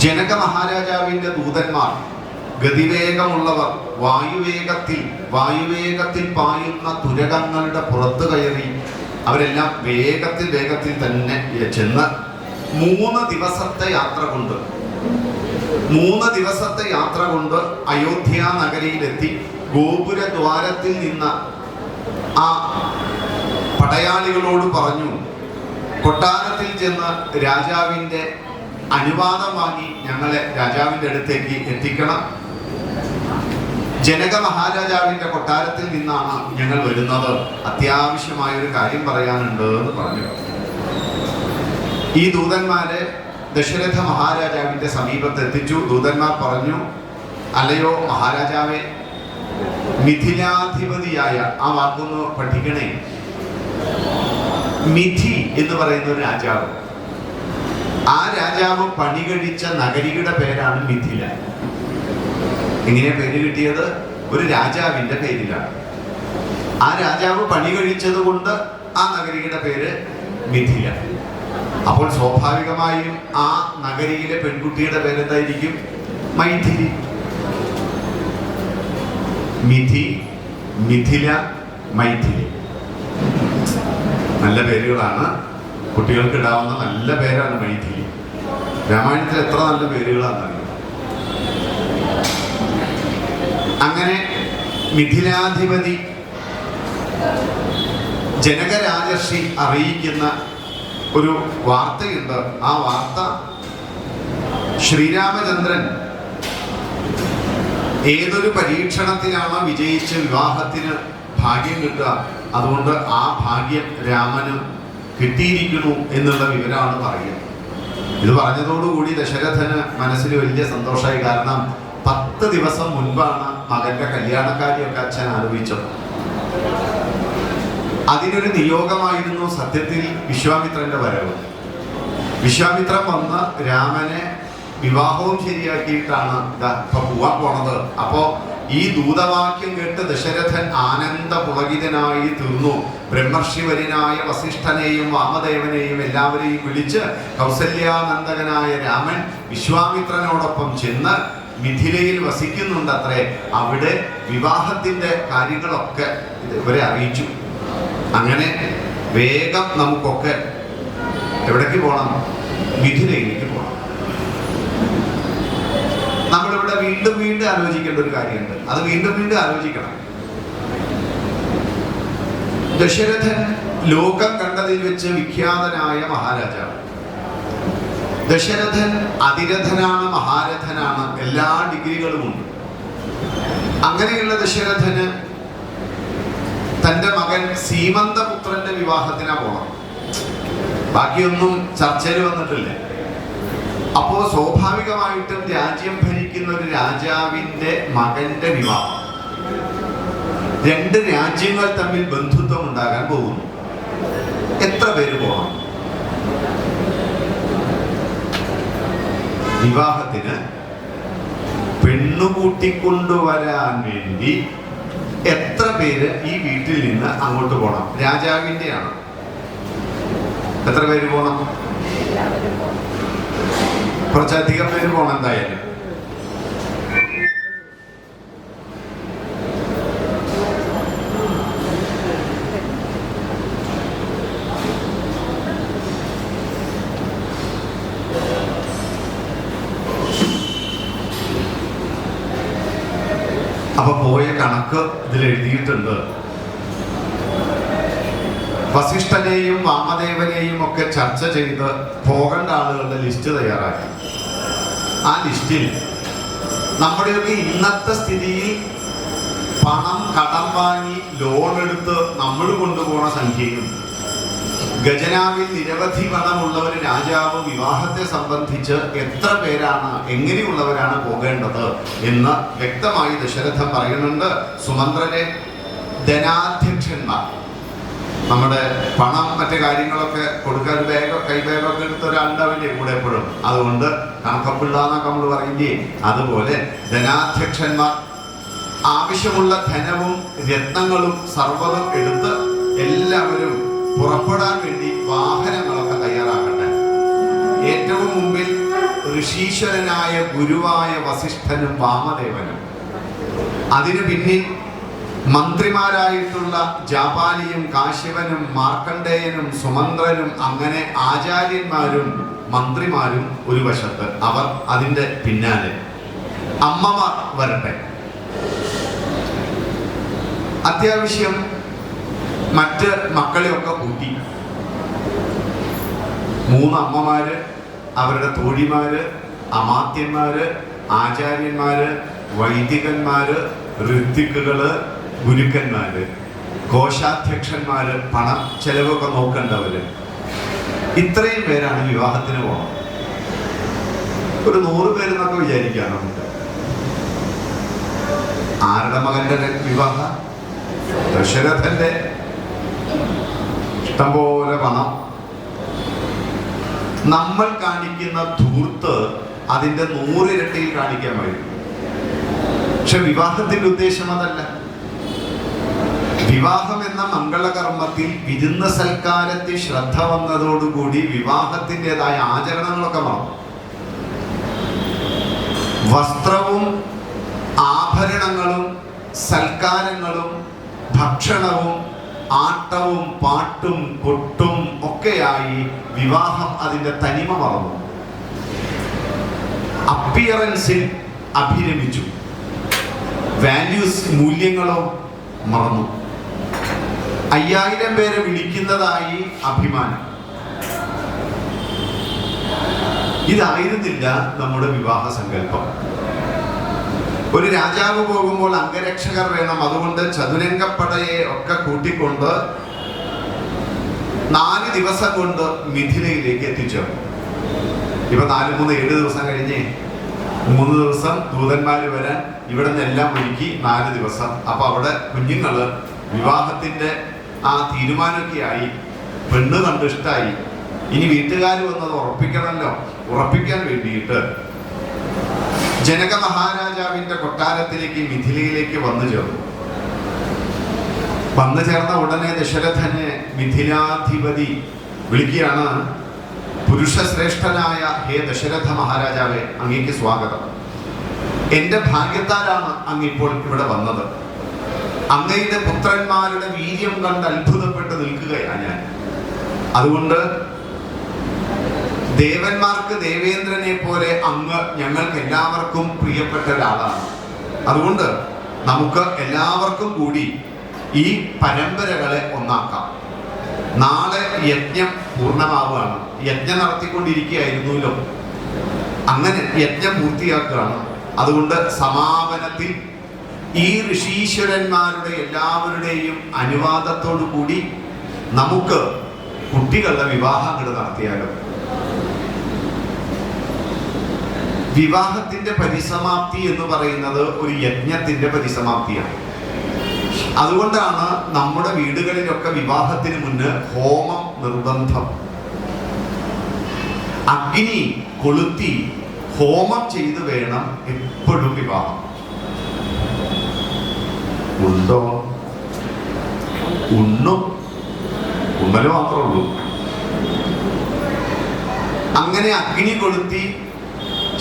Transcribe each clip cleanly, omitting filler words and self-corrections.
ജനക മഹാരാജാവിന്റെ ദൂതന്മാർ, ഗതിവേഗമുള്ളവർ, വായുവേഗത്തിൽ പായുന്ന തുരകങ്ങളുടെ പുറത്തു കയറി അവരെല്ലാം വേഗത്തിൽ തന്നെ ചെന്ന് 3 ദിവസത്തെ യാത്ര കൊണ്ട് അയോധ്യ നഗരിയിലെത്തി. ഗോപുരദ്വാരത്തിൽ നിന്ന് ആ പടയാളികളോട് പറഞ്ഞു, കൊട്ടാരത്തിൽ ചെന്ന് രാജാവിൻ്റെ അനുവാദം വാങ്ങി ഞങ്ങളെ രാജാവിൻ്റെ അടുത്തേക്ക് എത്തിക്കണം. ജനക മഹാരാജാവിൻ്റെ കൊട്ടാരത്തിൽ നിന്നാണ് ഞങ്ങൾ വരുന്നത്, അത്യാവശ്യമായൊരു കാര്യം പറയാനുണ്ട് എന്ന് പറഞ്ഞു. ഈ ദൂതന്മാരെ ദശരഥ മഹാരാജാവിൻ്റെ സമീപത്ത് എത്തിച്ചു. ദൂതന്മാർ പറഞ്ഞു, അല്ലയോ മഹാരാജാവേ, മിഥിലാധിപതിയായ ആ വാക്കൊന്ന് പഠിക്കണേ. മിഥി എന്ന് പറയുന്ന ഒരു രാജാവ്, ആ രാജാവ് പണി കഴിച്ച നഗരിയുടെ പേരാണ് മിഥില. എങ്ങനെ പേര് കിട്ടിയത്? ഒരു രാജാവിന്റെ പേരിലാണ്. ആ രാജാവ് പണി കഴിച്ചത് കൊണ്ട് ആ നഗരിയുടെ പേര് മിഥില. അപ്പോൾ സ്വാഭാവികമായും ആ നഗരിയിലെ പെൺകുട്ടിയുടെ പേരെന്തായിരിക്കും? മൈഥിലി. മിഥി, മിഥില, മൈഥിലി. നല്ല പേരുകളാണ്, കുട്ടികൾക്ക് ഇടാവുന്ന നല്ല പേരാണ് മൈഥിലി. രാമായണത്തിൽ എത്ര നല്ല പേരുകളാണെന്നറിയാം. അങ്ങനെ മിഥിലാധിപതി ജനകരാജർഷി അറിയിക്കുന്ന ഒരു വാർത്തയുണ്ട്. ആ വാർത്ത, ശ്രീരാമചന്ദ്രൻ ഏതൊരു പരീക്ഷണത്തിലാണ് വിജയിച്ച് വിവാഹത്തിന് ഭാഗ്യം കിട്ടുക, അതുകൊണ്ട് ആ ഭാഗ്യം രാമന് കിട്ടിയിരിക്കുന്നു എന്നുള്ള വിവരമാണ് പറയുക. ഇത് പറഞ്ഞതോടുകൂടി ദശരഥന് മനസ്സിൽ വലിയ സന്തോഷമായി. കാരണം 10 ദിവസം മുൻപാണ് മകന്റെ കല്യാണക്കാരിയൊക്കെ അച്ഛൻ ആലോചിച്ചത്. അതിനൊരു നിയോഗമായിരുന്നു സത്യത്തിൽ വിശ്വാമിത്രന്റെ വരവ്. വിശ്വാമിത്രൻ വന്ന് രാമനെ വിവാഹവും ശരിയാക്കിയിട്ടാണ് ഇപ്പൊ പോവാൻ പോണത്. അപ്പോ ഈ ദൂതവാക്യം കേട്ട് ദശരഥൻ ആനന്ദ പുളകിതനായി തീർന്നു. ബ്രഹ്മർഷിവര്യനായ വസിഷ്ഠനെയും വാമദേവനെയും എല്ലാവരെയും വിളിച്ച് കൗസല്യാനന്ദകനായ രാമൻ വിശ്വാമിത്രനോടൊപ്പം ചെന്ന് മിഥിലയിൽ വസിക്കുന്നുണ്ടത്രേ. അവിടെ വിവാഹത്തിന്റെ കാര്യങ്ങളൊക്കെ ഇവരെ അറിയിച്ചു. അങ്ങനെ വേഗം നമുക്കൊക്കെ എവിടേക്ക് പോകണം? മിഥിലയിലേക്ക് പോകണം. നമ്മളിവിടെ വീണ്ടും ആലോചിക്കേണ്ട ഒരു കാര്യമുണ്ട്. അത് വീണ്ടും ആലോചിക്കണം. ദശരഥൻ ലോകം കണ്ടതിൽ വെച്ച് വിഖ്യാതനായ മഹാരാജാവ്. ദശരഥൻ അതിരഥനാണ്, മഹാരഥനാണ്, എല്ലാ ഡിഗ്രികളുമുണ്ട്. അങ്ങനെയുള്ള ദശരഥന് തൻ്റെ മകൻ സീമന്തപുത്രന്റെ വിവാഹത്തിനാ പോകണം. ബാക്കിയൊന്നും ചർച്ചയിൽ വന്നിട്ടില്ല. അപ്പോ സ്വാഭാവികമായിട്ടും രാജ്യം ഭരിക്കുന്ന ഒരു രാജാവിന്റെ മകന്റെ വിവാഹം, 2 രാജ്യങ്ങൾ തമ്മിൽ ബന്ധുത്വം ഉണ്ടാകാൻ പോകുന്നു. എത്ര പേര് പോകണം വിവാഹത്തിന്? പെണ്ണുകൂട്ടിക്കൊണ്ടുവരാൻ വേണ്ടി എത്ര പേര് ഈ വീട്ടിൽ നിന്ന് അങ്ങോട്ട് പോകണം? രാജാവിന്റെയാണ്. എത്ര പേര് പോകണം? കുറച്ചധികം പേര് പോകണം എന്തായാലും. അപ്പൊ പോയ കണക്ക് ഇതിൽ എഴുതിയിട്ടുണ്ട്. വസിഷ്ഠനെയും വാമദേവനെയും ഒക്കെ ചർച്ച ചെയ്ത് പോകേണ്ട ആളുകളുടെ ലിസ്റ്റ് തയ്യാറാക്കി. ആ ലിസ്റ്റിൽ നമ്മുടെയൊക്കെ ഇന്നത്തെ സ്ഥിതിയിൽ പണം കടം വാങ്ങി ലോൺ എടുത്ത് നമ്മൾ കൊണ്ടുപോകുന്ന സംഖ്യയും, ഖജനാവിൽ നിരവധി പണമുള്ള ഒരു രാജാവ് വിവാഹത്തെ സംബന്ധിച്ച് എത്ര പേരാണ്, എങ്ങനെയുള്ളവരാണ് പോകേണ്ടത് എന്ന് വ്യക്തമായി ദശരഥൻ പറയുന്നുണ്ട്. സുമന്ത്രരെ, ധനാധ്യക്ഷന്മാർ, നമ്മുടെ പണം മറ്റു കാര്യങ്ങളൊക്കെ കൊടുക്കാൻ കൈബാഗൊക്കെ എടുത്ത ഒരാളുണ്ടാവില്ലേ കൂടെ എപ്പോഴും, അതുകൊണ്ട് കണക്കപ്പിള്ള എന്നൊക്കെ നമ്മൾ പറയില്ലേ, അതുപോലെ ധനാധ്യക്ഷന്മാർ ആവശ്യമുള്ള ധനവും രത്നങ്ങളും സർവ്വതും എടുത്ത് എല്ലാവരും പുറപ്പെടാൻ വേണ്ടി വാഹനങ്ങളൊക്കെ തയ്യാറാക്കട്ടെ. ഏറ്റവും മുമ്പിൽ ഋഷീശ്വരനായ ഗുരുവായ വസിഷ്ഠനും വാമദേവനും, അതിനു പിന്നിൽ മന്ത്രിമാരായിട്ടുള്ള ജാപാലിയും കാശ്യപനും മാർക്കണ്ഡേയനും സുമന്ത്രനും, അങ്ങനെ ആചാര്യന്മാരും മന്ത്രിമാരും ഒരു വശത്ത്, അവർ അതിൻ്റെ പിന്നാലെ. അമ്മമാർ വരട്ടെ. അത്യാവശ്യം മറ്റ് മക്കളെയൊക്കെ കൂട്ടി 3 അമ്മമാര്, അവരുടെ തോഴിമാര്, അമാത്യന്മാര്, ആചാര്യന്മാര്, വൈദികന്മാര്, ഋത്വിക്കുകള്, ഗുരുക്കന്മാര്, കോശാധ്യക്ഷന്മാര്, പണം ചെലവൊക്കെ നോക്കേണ്ടവര്, ഇത്രയും പേരാണ് വിവാഹത്തിന് പോകണം. ഒരു 100 പേരെന്നൊക്കെ വിചാരിക്കാം നമുക്ക്. ആരുടെ മകന്റെ വിവാഹ? ദശരഥന്റെ. ഇഷ്ടംപോലെ പണം. നമ്മൾ കാണിക്കുന്ന ധൂർത്ത് അതിന്റെ 100 ഇരട്ടിയിൽ കാണിക്കാൻ കഴിയും. പക്ഷെ വിവാഹത്തിന്റെ ഉദ്ദേശം അതല്ല. വിവാഹം എന്ന മംഗളകർമ്മത്തിൽ വിരുന്ന സൽക്കാരത്തിൽ ശ്രദ്ധ വന്നതോടുകൂടി വിവാഹത്തിൻ്റെതായ ആചരണങ്ങളൊക്കെ മാറും. വസ്ത്രവും ആഭരണങ്ങളും സൽക്കാരങ്ങളും ഭക്ഷണവും ആട്ടവും പാട്ടും കൊട്ടും ഒക്കെയായി വിവാഹം അതിൻ്റെ തനിമ മറന്നു. അപ്പിയറൻസിൽ അഭിരമിച്ചു. വാല്യൂസ്, മൂല്യങ്ങളോ മറന്നു. 5000 പേരെ വിളിക്കുന്നതായി അഭിമാനം. ഇതായിരുന്നില്ല നമ്മുടെ വിവാഹ സങ്കല്പം. ഒരു രാജാവ് പോകുമ്പോൾ അംഗരക്ഷകർ വേണം. അതുകൊണ്ട് ചതുരംഗപ്പടയെ ഒക്കെ കൂട്ടിക്കൊണ്ട് 4 ദിവസം കൊണ്ട് മിഥിലയിലേക്ക് എത്തിച്ചു. ഇപ്പൊ 4, 3, 7 ദിവസം കഴിഞ്ഞേ 3 ദിവസം ദൂതന്മാര് വരാൻ ഇവിടെ നിന്നെല്ലാം ഒരുക്കി 4 ദിവസം. അപ്പൊ അവിടെ കുഞ്ഞുങ്ങള് വിവാഹത്തിന്റെ ആ തീരുമാനമൊക്കെ ആയി. പെണ്ണ് കണ്ടിഷ്ടായി. ഇനി വീട്ടുകാർ വന്നത് ഉറപ്പിക്കണമല്ലോ. ഉറപ്പിക്കാൻ വേണ്ടിയിട്ട് ജനക മഹാരാജാവിന്റെ കൊട്ടാരത്തിലേക്ക്, മിഥിലയിലേക്ക് വന്നു ചേർന്നു. വന്നു ചേർന്ന ഉടനെ ദശരഥനെ മിഥിലാധിപതി വിളിക്കുകയാണ്. പുരുഷശ്രേഷ്ഠനായ ഹേ ദശരഥ മഹാരാജാവെ, അങ്ങേക്ക് സ്വാഗതം. എന്റെ ഭാഗ്യത്താലാണ് അങ്ങിപ്പോൾ ഇവിടെ വന്നത്. അങ്ങയുടെ പുത്രന്മാരുടെ വീര്യം കണ്ട് അത്ഭുതപ്പെട്ട് നിൽക്കുകയാണ് ഞാൻ. അതുകൊണ്ട് ദേവന്മാർക്ക് ദേവേന്ദ്രനെ പോലെ അങ്ങ് ഞങ്ങൾക്ക് എല്ലാവർക്കും പ്രിയപ്പെട്ട ഒരാളാണ്. അതുകൊണ്ട് നമുക്ക് എല്ലാവർക്കും കൂടി ഈ പരമ്പരകളെ ഒന്നാക്കാം. നാളെ യജ്ഞം പൂർണ്ണമാവുകയാണ്. യജ്ഞം നടത്തിക്കൊണ്ടിരിക്കുകയായിരുന്നല്ലോ. അങ്ങനെ യജ്ഞം പൂർത്തിയാക്കുകയാണ്. അതുകൊണ്ട് സമാപനത്തിൽ ഈ ഋഷീശ്വരന്മാരുടെ എല്ലാവരുടെയും അനുവാദത്തോടു കൂടി നമുക്ക് കുട്ടികളുടെ വിവാഹങ്ങൾ നടത്തിയാലോ. വിവാഹത്തിന്റെ പരിസമാപ്തി എന്ന് പറയുന്നത് ഒരു യജ്ഞത്തിന്റെ പരിസമാപ്തിയാണ്. അതുകൊണ്ടാണ് നമ്മുടെ വീടുകളിലൊക്കെ വിവാഹത്തിന് മുന്ന് ഹോമം നിർബന്ധം. അഗ്നി കൊളുത്തി ഹോമം ചെയ്ത് വേണം എപ്പോഴും വിവാഹം. ഉണ്ടോ? ഉണ്ണല് മാത്രമേ ഉള്ളൂ. അങ്ങനെ അഗ്നി കൊളുത്തി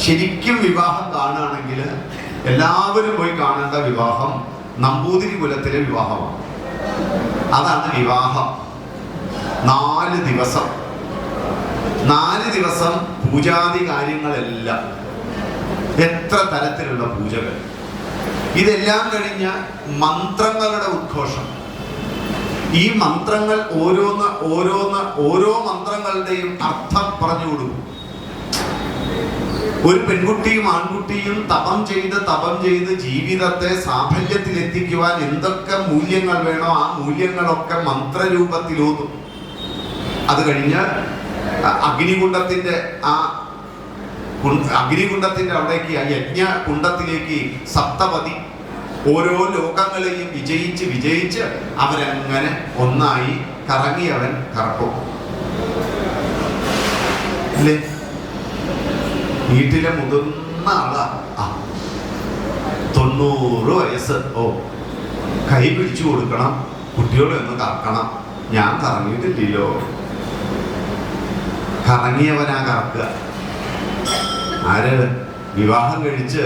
ശരിക്കും വിവാഹം കാണുകയാണെങ്കിൽ എല്ലാവരും പോയി കാണേണ്ട വിവാഹം നമ്പൂതിരി കുലത്തിലെ വിവാഹമാണ്. അതാണ് വിവാഹം. 4 ദിവസം 4 ദിവസം പൂജാതി കാര്യങ്ങളെല്ലാം, എത്ര തരത്തിലുള്ള പൂജകൾ. ഇതെല്ലാം കഴിഞ്ഞ മന്ത്രങ്ങളുടെ ഉദ്ഘോഷം. ഈ മന്ത്രങ്ങൾ ഓരോ മന്ത്രങ്ങളുടെയും അർത്ഥം പറഞ്ഞു കൊടുക്കും. ഒരു പെൺകുട്ടിയും ആൺകുട്ടിയും തപം ചെയ്ത് ജീവിതത്തെ സാഫല്യത്തിലെത്തിക്കുവാൻ എന്തൊക്കെ മൂല്യങ്ങൾ വേണോ ആ മൂല്യങ്ങളൊക്കെ മന്ത്രരൂപത്തിലൂതും. അത് കഴിഞ്ഞ് അഗ്നികുണ്ഡത്തിന്റെ അവിടേക്ക്, യജ്ഞകുണ്ഡത്തിലേക്ക് സപ്തപതി ഓരോ ലോകങ്ങളെയും വിജയിച്ച് അവരങ്ങനെ ഒന്നായി കറങ്ങിയവൻ കറക്കും. അല്ലേ? വീട്ടിലെ മുതിർന്ന ആളാ, 90 വയസ്സ്. കൈ പിടിച്ചു കൊടുക്കണം, കുട്ടികളെ ഒന്ന് കറക്കണം. ഞാൻ കറങ്ങിയിട്ടില്ലല്ലോ. കറങ്ങിയവനാ കറക്കുക. ആര് വിവാഹം കഴിച്ച്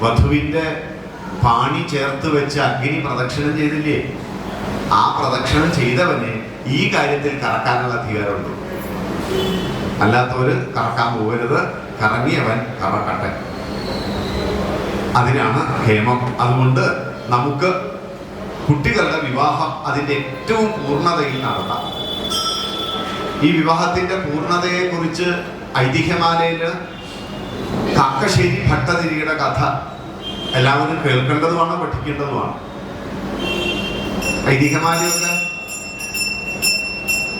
വധുവിന്റെ പാണി ചേർത്ത് വെച്ച് അഗ്നി പ്രദക്ഷിണം ചെയ്തില്ലേ, ആ പ്രദക്ഷിണം ചെയ്തവന് ഈ കാര്യത്തിൽ കറക്കാനുള്ള അധികാരമുണ്ട്. അല്ലാത്തവര് കറക്കാൻ പോകരുത്, കറങ്ങിയവൻ കറക്കട്ടെ. അതിനാണ് ഹേമം. അതുകൊണ്ട് നമുക്ക് കുട്ടികളുടെ വിവാഹം അതിൻ്റെ ഏറ്റവും പൂർണ്ണതയിൽ നടത്താം. ഈ വിവാഹത്തിന്റെ പൂർണ്ണതയെ കുറിച്ച് ഐതിഹ്യമാലയില് കാക്കശ്ശേരി ഭട്ടതിരിയുടെ കഥ എല്ലാവരും കേൾക്കേണ്ടതുമാണ്, പഠിക്കേണ്ടതുമാണ്. ഐതിഹ്യമാലയൊക്കെ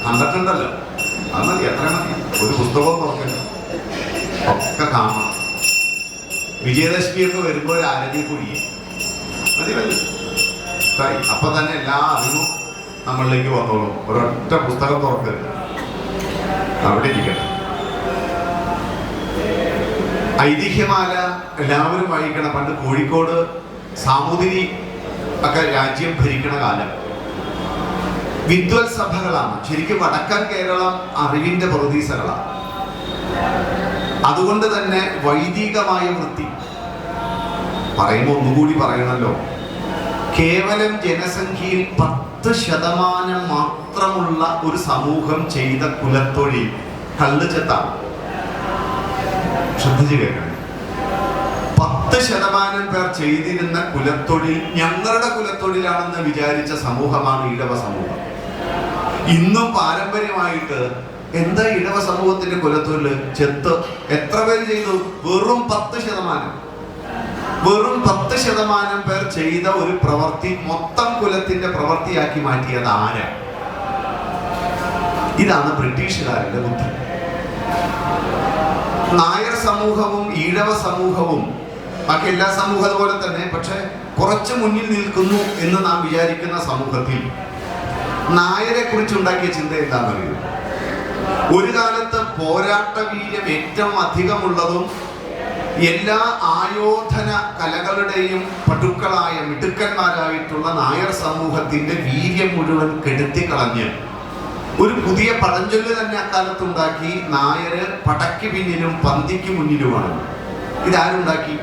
കണ്ടിട്ടുണ്ടല്ലോ, അത് മതി, എത്ര മതി. ഒരു പുസ്തകവും തുറക്കില്ല, ഒക്കെ കാണണം. വിജയദശമിയൊക്കെ വരുമ്പോൾ ആരതി കുഴി മതി മതി, അപ്പൊ തന്നെ എല്ലാ അറിവും നമ്മളിലേക്ക് വന്നോളും. ഒരൊറ്റ പുസ്തകം തുറക്കരുത്, അവിടെ ഇരിക്കണം. ഐതിഹ്യമാല എല്ലാവരും വായിക്കണം. പണ്ട് കോഴിക്കോട് സാമൂതിരി ഒക്കെ രാജ്യം ഭരിക്കണ കാലം വിദ്വത് സഭകളാണ്. ശരിക്കും വടക്കൻ കേരളം അറിവിന്റെ പ്രതീസകളാണ്. അതുകൊണ്ട് തന്നെ വൈദികമായ വൃത്തി പറയുമ്പോൾ ഒന്നുകൂടി പറയണല്ലോ, കേവലം ജനസംഖ്യയിൽ 10% മാത്രമുള്ള ഒരു സമൂഹം ചെയ്ത കുലത്തൊഴിൽ കള്ളുചെത്താണ്. ശ്രദ്ധിച്ചു കേൾക്കണം. 10% പേർ ചെയ്തിരുന്ന കുലത്തൊഴിൽ ഞങ്ങളുടെ കുലത്തൊഴിലാണെന്ന് വിചാരിച്ച സമൂഹമാണ് ഈഴവ സമൂഹം. ഇന്നും പാരമ്പര്യമായിട്ട് എന്താ ഈഴവ സമൂഹത്തിന്റെ കുലത്തൊഴിൽ? ചെത്ത്. എത്ര പേര് ചെയ്തു? വെറും 10%. വെറും 10% പേർ ചെയ്ത ഒരു പ്രവൃത്തി മൊത്തം കുലത്തിന്റെ പ്രവൃത്തിയാക്കി മാറ്റിയത് ആരാ? ഇതാണ് ബ്രിട്ടീഷുകാരുടെ ബുദ്ധി. നായർ സമൂഹവും ഈഴവ സമൂഹവും ബാക്കി എല്ലാ സമൂഹം പോലെ തന്നെ, പക്ഷെ കുറച്ച് മുന്നിൽ നിൽക്കുന്നു എന്ന് നാം വിചാരിക്കുന്ന സമൂഹത്തിൽ നായരെ കുറിച്ച് ഉണ്ടാക്കിയ ചിന്ത എന്താണെന്നറിയുമോ? ഒരു കാലത്ത് പോരാട്ട വീര്യം ഏറ്റവും അധികമുള്ളതും എല്ലാ ആയോധന കലകളുടെയും പടുക്കളായ മിടുക്കന്മാരായിട്ടുള്ള നായർ സമൂഹത്തിന്റെ വീര്യം മുഴുവൻ കെടുത്തിക്കളഞ്ഞ് ഒരു പുതിയ പഴഞ്ചൊല്ല് തന്നെ അക്കാലത്തുണ്ടാക്കി. നായര് പടയ്ക്ക് പിന്നിലും പന്തിക്ക് മുന്നിലുമാണ്. ഇതാരുണ്ടാക്കി?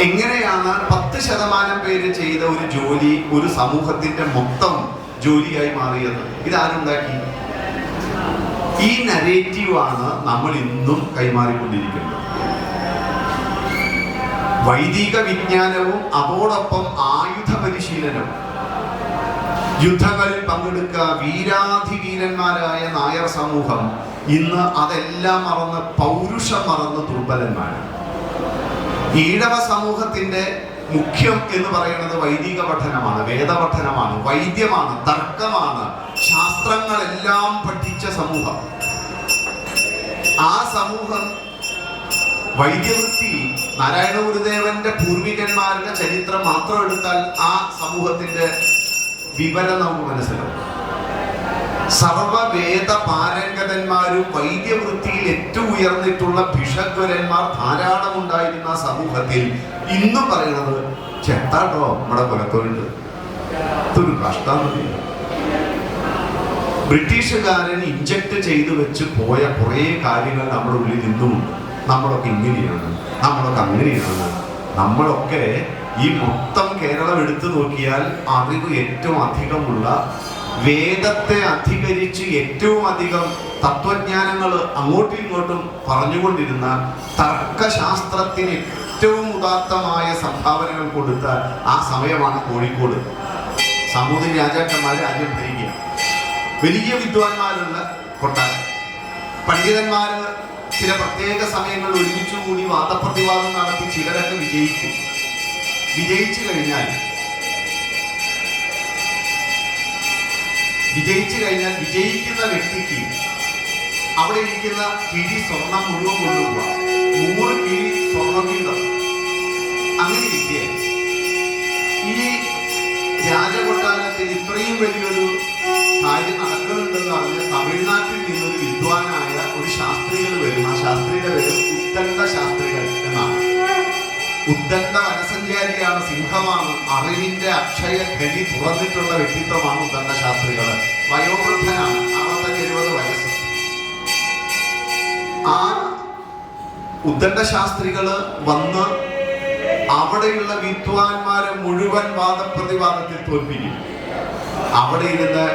എങ്ങനെയാണ് 10% പേര് ചെയ്ത ഒരു ജോലി ഒരു സമൂഹത്തിന്റെ മൊത്തം ജോലിയായി മാറിയത്? ഇതാരുണ്ടാക്കി? ഈ നരേറ്റീവാണ് നമ്മൾ ഇന്നും കൈമാറിക്കൊണ്ടിരിക്കുന്നത്. വൈദിക വിജ്ഞാനവും അതോടൊപ്പം ആയുധ പരിശീലനവും, യുദ്ധങ്ങളിൽ പങ്കെടുക്കുക, വീരാധിവീരന്മാരായ നായർ സമൂഹം ഇന്ന് അതെല്ലാം മറന്ന് പൗരുഷം മറന്ന് ദുർബലന്മാരാണ്. ഈഴവ സമൂഹത്തിന്റെ മുഖ്യം എന്ന് പറയുന്നത് വൈദിക പഠനമാണ്, വേദപഠനമാണ്, വൈദ്യമാണ്, തർക്കമാണ്, ശാസ്ത്രങ്ങളെല്ലാം പഠിച്ച സമൂഹം. ആ സമൂഹം വൈദ്യവൃത്തി, നാരായണ ഗുരുദേവന്റെ പൂർവികന്മാരുടെ ചരിത്രം മാത്രം എടുത്താൽ ആ സമൂഹത്തിന്റെ വിവരം നമുക്ക് മനസ്സിലാവും. സർവവേദ പാരംഗതന്മാരും വൈദ്യവൃത്തിയിൽ ഏറ്റവും ഉയർന്നിട്ടുള്ള ഭിഷഗ്വരന്മാർ ധാരാളം ഉണ്ടായിരുന്ന സമൂഹത്തിൽ ഇന്നും പറയുന്നത് ചെത്താട്ടോ നമ്മുടെ കുലത്തൊഴിൽ. ഇതൊരു കഷ്ടമാണ്. ബ്രിട്ടീഷുകാരൻ ഇഞ്ചക്ട് ചെയ്തു വെച്ച് പോയ കുറേ കാര്യങ്ങൾ നമ്മുടെ ഉള്ളിൽ ഇന്നുമുണ്ട്. നമ്മളൊക്കെ ഇങ്ങനെയാണ്, നമ്മളൊക്കെ അങ്ങനെയാണ്. നമ്മളൊക്കെ ഈ മൊത്തം കേരളം എടുത്തു നോക്കിയാൽ അറിവ് ഏറ്റവും അധികമുള്ള, വേദത്തെ അധികരിച്ച് ഏറ്റവും അധികം തത്വജ്ഞാനങ്ങൾ അങ്ങോട്ടും ഇങ്ങോട്ടും പറഞ്ഞുകൊണ്ടിരുന്ന, തർക്കശാസ്ത്രത്തിന് ഏറ്റവും ഉദാത്തമായ സംഭാവനകൾ കൊടുത്ത ആ സമയമാണ് കോഴിക്കോട്. സാമൂതിരി രാജാക്കന്മാർ രാജ്യം ഭരിക്കുക, വലിയ വിദ്വാൻമാരുള്ള കൊട്ടാരം, പണ്ഡിതന്മാര് ചില പ്രത്യേക സമയങ്ങൾ ഒരുമിച്ചു കൂടി വാദപ്രതിവാദം നടത്തി ചിലരൊക്കെ വിജയിക്കും. വിജയിച്ചു കഴിഞ്ഞാൽ വിജയിക്കുന്ന വ്യക്തിക്ക് അവിടെ ഇരിക്കുന്ന കിഴി സ്വർണം മുഴുവൻ കൊണ്ടുപോവുക. 100 കിഴി സ്വർണം വീതം. അങ്ങനെ ഇരിക്കെ ഈ രാജകൊട്ടാരത്തിൽ ഇത്രയും വലിയൊരു കാര്യം നടക്കുന്നുണ്ടെന്ന് പറഞ്ഞ് തമിഴ്നാട്ടിൽ നിന്നൊരു വിദ്വാനായ ഒരു ശാസ്ത്രികൾ വരും. ആ ശാസ്ത്രിയുടെ പേര് ഉദ്ദണ്ഡ ശാസ്ത്രികൾ എന്നാണ്. ഉദ്ദണ്ഡ വനസഞ്ചാരിയാണ്, സിംഹമാണ്, അറിവിന്റെ അക്ഷയ ഖനി തുറന്നിട്ടുള്ള വ്യക്തിത്വമാണ് ഉദ്ദണ്ഡ ശാസ്ത്രികൾ. വയോവൃദ്ധനാണ്, 65-70 വയസ്സ്. ആ ഉദ്ദണ്ഡ ശാസ്ത്രികള് വന്ന് അവിടെയുള്ള വിദ്വാൻമാരെ മുഴുവൻ വാദപ്രതിവാദത്തിൽ തോൽപ്പിക്കും. അവിടെ ഇരുന്ന്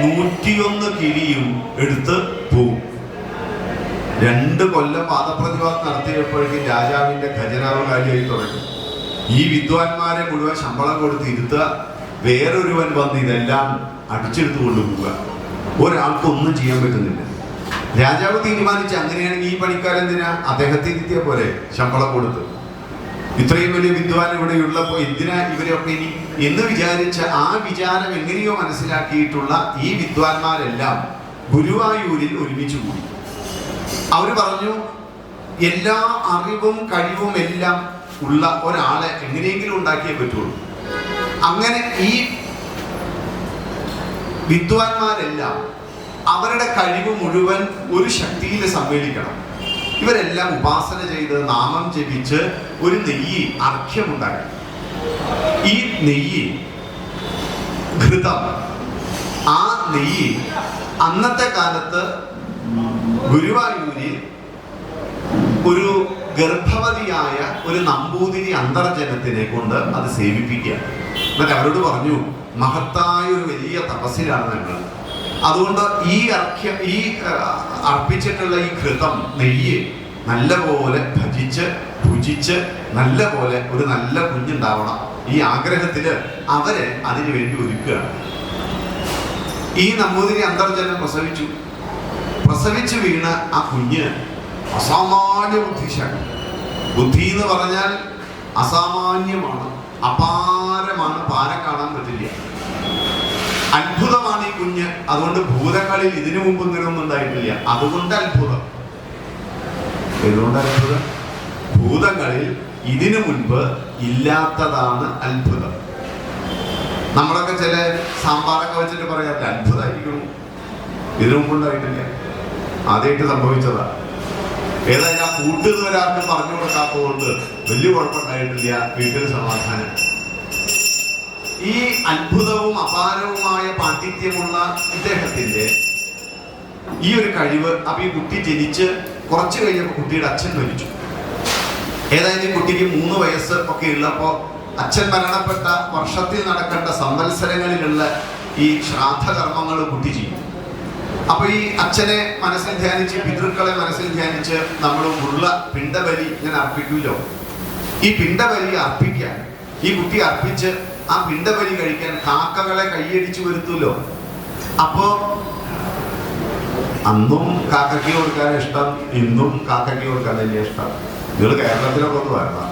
101 കിരിയും എടുത്ത് പോവും. 2 കൊല്ലം വാദപ്രതിവാദം നടത്തിയപ്പോഴേക്കും രാജാവിന്റെ ഖജനാവ് കാലിയായി തുടങ്ങി. ഈ വിദ്വാൻമാരെ മുഴുവൻ ശമ്പളം കൊടുത്ത് ഇരുത്തുക, വേറൊരുവൻ വന്ന് ഇതെല്ലാം അടിച്ചെടുത്ത് കൊണ്ടുപോവുക. ഒരാൾക്കൊന്നും ചെയ്യാൻ പറ്റുന്നില്ല. രാജാവ് തീരുമാനിച്ച് അങ്ങനെയാണെങ്കിൽ ഈ പണിക്കാരെന്തിനാ അദ്ദേഹത്തെ ഇരുത്തിയ പോലെ ശമ്പളം കൊടുത്ത്, ഇത്രയും വലിയ വിദ്വാൻ ഇവിടെ ഉള്ളപ്പോ എന്തിനാ ഇവരെയൊക്കെ ഇനി എന്ന് വിചാരിച്ച ആ വിചാരം എങ്ങനെയോ മനസ്സിലാക്കിയിട്ടുള്ള ഈ വിദ്വാൻമാരെല്ലാം ഗുരുവായൂരിൽ ഒരുമിച്ച് കൂടി. അവര് പറഞ്ഞു, എല്ലാ അറിവും കഴിവും എല്ലാം ഉള്ള ഒരാളെ എങ്ങനെയെങ്കിലും ഉണ്ടാക്കിയേ പറ്റുള്ളൂ. അങ്ങനെ ഈ വിദ്വാൻമാരെല്ലാം അവരുടെ കഴിവ് മുഴുവൻ ഒരു ശക്തിയിൽ സമ്മേളിക്കണം. ഇവരെല്ലാം ഉപാസന ചെയ്ത് നാമം ജപിച്ച് ഒരു നെയ്യ് അർഘ്യമുണ്ടാക്കി. ഈ നെയ്യ് ഘൃതം, ആ നെയ്യ് അന്നത്തെ കാലത്ത് ഗുരുവായൂരിൽ ഒരു ഗർഭവതിയായ ഒരു നമ്പൂതിരി അന്തർജനത്തിനെ കൊണ്ട് അത് സേവിപ്പിക്കുക. എന്നിട്ട് അവരോട് പറഞ്ഞു, മഹത്തായ ഒരു വലിയ തപസ്സിലാണ് ഞങ്ങൾ, അതുകൊണ്ട് ഈ അർപ്പിച്ചിട്ടുള്ള ഈ ഘൃതം നെയ്യ് നല്ലപോലെ ഭജിച്ച് ഭുജിച്ച് നല്ലപോലെ ഒരു നല്ല കുഞ്ഞുണ്ടാവണം. ഈ ആഗ്രഹത്തില് അവരെ അതിനു വേണ്ടി ഒരുക്കുകയാണ്. ഈ നമ്പൂതിരി അന്തർജനം പ്രസവിച്ചു വീണ ആ കുഞ്ഞ് അസാമാന്യ ബുദ്ധിശാലി. ബുദ്ധി എന്ന് പറഞ്ഞാൽ അസാമാന്യമാണ്, അപാരമാണ്, പാരം കാണാൻ പറ്റില്ല. അത്ഭുതമാണ് ഈ കുഞ്ഞ്. അതുകൊണ്ട് ഭൂതങ്ങളിൽ ഇതിനു മുമ്പ് ഇങ്ങനെ ഒന്നും ഉണ്ടായിട്ടില്ല. അതുകൊണ്ട് അത്ഭുതം. എന്തുകൊണ്ട് അത്ഭുതം? ഭൂതങ്ങളിൽ ഇതിനു മുൻപ് ഇല്ലാത്തതാണ് അത്ഭുതം. നമ്മളൊക്കെ ചില സാമ്പാറൊക്കെ വെച്ചിട്ട് പറയാറില്ല, അത്ഭുതമായിരിക്കണം, ഇതിനു മുമ്പ് ഉണ്ടായിട്ടില്ല, ആദ്യമായിട്ട് സംഭവിച്ചതാ. ഏതായാലും ആ കൂട്ടുന്ന ഒരാൾക്ക് പറഞ്ഞു കൊടുക്കാത്തതുകൊണ്ട് വലിയ കുഴപ്പമുണ്ടായിട്ടില്ല, വീട്ടിൽ സമാധാനം. ഈ അത്ഭുതവും അപാരവുമായ പാണ്ഡിത്യമുള്ള ഇദ്ദേഹത്തിന്റെ ഈ ഒരു കഴിവ്, അപ്പൊ ഈ കുട്ടി ജനിച്ച് കുറച്ച് കഴിഞ്ഞപ്പോൾ കുട്ടിയുടെ അച്ഛൻ മരിച്ചു. ഏതായാലും ഈ കുട്ടിക്ക് 3 വയസ്സ് ഒക്കെ ഉള്ളപ്പോ അച്ഛൻ മരണപ്പെട്ട വർഷത്തിൽ നടക്കേണ്ട സംവത്സരങ്ങളിലുള്ള ഈ ശ്രാദ്ധകർമ്മങ്ങൾ കുട്ടി ചെയ്യും. അപ്പൊ ഈ അച്ഛനെ മനസ്സിൽ ധ്യാനിച്ച്, പിതൃക്കളെ മനസ്സിൽ ധ്യാനിച്ച് നമ്മൾ പിണ്ടബലി ഇങ്ങനെ അർപ്പിക്കുമല്ലോ. ഈ പിണ്ടബലി അർപ്പിക്കാൻ ഈ കുട്ടി അർപ്പിച്ച് ആ പിണ്ടബലി കഴിക്കാൻ കാക്കകളെ കൈയടിച്ചു വരുത്തൂല്ലോ. അപ്പോ അന്നും കാക്കയ്ക്ക് കൊടുക്കാൻ ഇഷ്ടം, ഇന്നും കാക്കയ്ക്ക് കൊടുക്കാൻ തന്നെ ഇഷ്ടം. നിങ്ങൾ കേരളത്തിലൊക്കെ ഒന്ന് വരണം.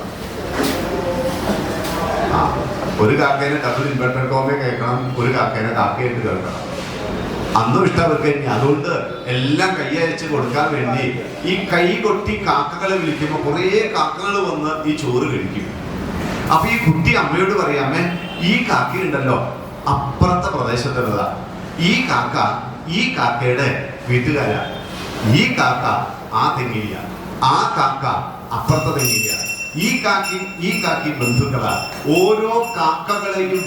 ഒരു കാക്കേനെ ഡബിൾ ഇൻവെർട്ടർ കോമേ കേൾക്കണം, ഒരു കാക്കേനെ കാക്കയായിട്ട് കേൾക്കണം. അന്നും ഇഷ്ടവർക്ക് തന്നെ. അതുകൊണ്ട് എല്ലാം കൈയയച്ച് കൊടുക്കാൻ വേണ്ടി ഈ കൈ കൊട്ടി കാക്കകളെ വിളിക്കുമ്പോൾ കുറേ കാക്കകൾ വന്ന് ഈ ചോറ് കഴിക്കും. അപ്പൊ ഈ കുട്ടി അമ്മയോട് പറയാമേ, ഈ കാക്കയുണ്ടല്ലോ അപ്പുറത്തെ പ്രദേശത്തുള്ളതാ, ഈ കാക്കയുടെ വീട്ടുകാരാ, ഈ കാക്ക ആ തെങ്ങില്ല, ആ കാക്ക അപ്പുറത്തെ തെങ്ങില്ല, ഈ കാക്കി ബന്ധുക്കളാ. ഓരോ കാക്കകളെയും